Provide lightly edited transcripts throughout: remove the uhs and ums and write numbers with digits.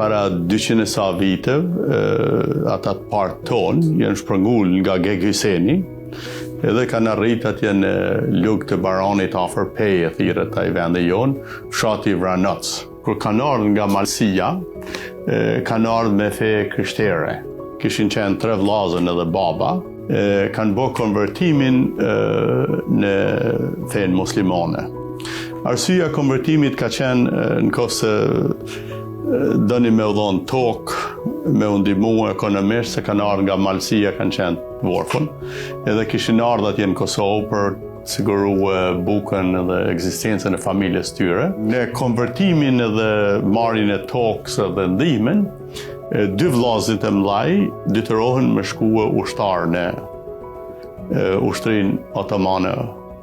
para 200 sa viteve, ata të partë tonë janë shprëngull nga Gegyseni, edhe kanë arrit atje në lugë të Baranit afër Peje, thirret ai vendi jonë, fshati Vranac. Kur kanë ardhur nga Malësia, kanë ardhur me fe krishtere. Kishin qenë 3 vllazën edhe baba, kanë bërë konvertimin në fenë muslimane. Arsyeja e konvertimit ka qenë në kohë se dëni me u dhonë tokë, me u ndihmu ekonomisht, se kanë ardhur nga Malësia, kanë qenë të vorfun, edhe kishin ardhur atje në Kosovë për siguru bukën dhe ekzistencën e familjes tyre. Në konvertimin edhe marrjen e tokës dhe ndihmën, 2 vllazët e mëdhaj detyrohen me shkue ushtar në ushtrinë otomane.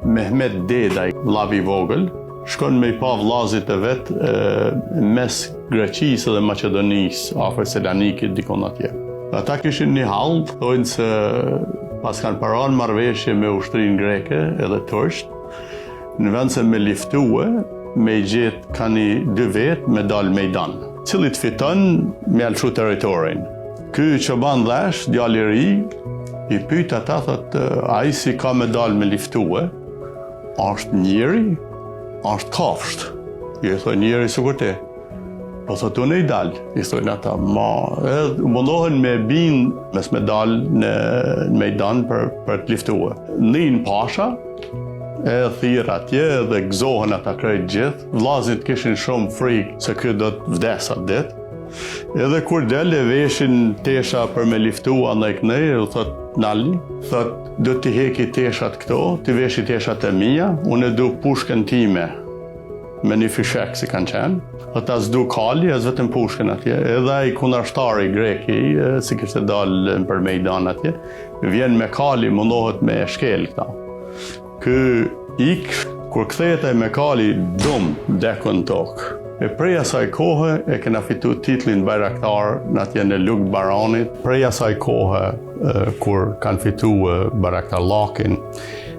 Mehmet Dedaj, vllavi i vogël, shkon me i pa vllazit e vet mes Greqisë dhe Maqedonisë, afër Selanikit dikon atje. Ata kishin një hall, thonë se pas kanë paranë marrëveshje me ushtrinë greke edhe turqt, në vend se me liftue, me i gjetë kanë 2 vetë me dalë mejdan, cilit fiton me alçu territorin. Ky çoban dhash, djali i ri, i pyet ata, thotë, ai si ka me dalë me liftue, është njeri, është kafsht. I thonë njeri sikur ti. Po thotë unë i dalë, i thonë ata, edhe mundohen me bind mes me dalë në mejdan për të liftuar. Nin pasha, e thirr atje dhe gëzohen ata krejt gjithë. Vllazit kishin shumë frikë se ky do të vdes atë ditë. Edhe kur del e veshin tesha për me liftua ndaj kënej, thotë nali, thotë do t'i heki teshat këto, t'i veshi teshat e mia, unë du pushkën time me një fishek si kanë qenë. Ata s'du kali, as vetëm pushkën atje. Edhe ai kundërshtari greki, si kishte dalë për mejdan atje, vjen me kali, mundohet me shkel këta. Ky ik, kur kthehet ai me kali, dum dekën tokë. E prej asaj kohe e kena fitu titlin bajraktar në atje në lugë Baranit. Prej asaj kohe kur kanë fitu bajraktarllakin,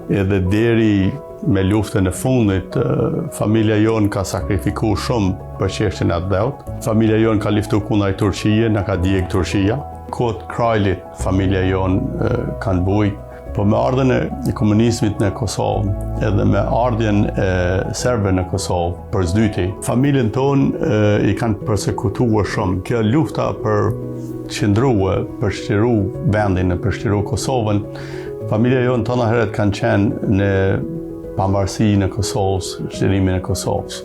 edhe deri me luftën e fundit, familja jonë ka sakrifiku shumë për çështjen e dheut. Familja jonë ka luftuar kundër Turqie, na ka djeg Turqia. Kot krajlit familja jonë kanë bujt. Po me ardhen e komunizmit në Kosovë, edhe me ardhjen e serbëve në Kosovë për zdyti, familjen tonë i kanë përsekutuar shumë. Kjo lufta për për shtëru vendin, për shtëru Kosovën, familja jonë tona herët kanë qenë në pavarësi në Kosovës, shtërimin e Kosovës.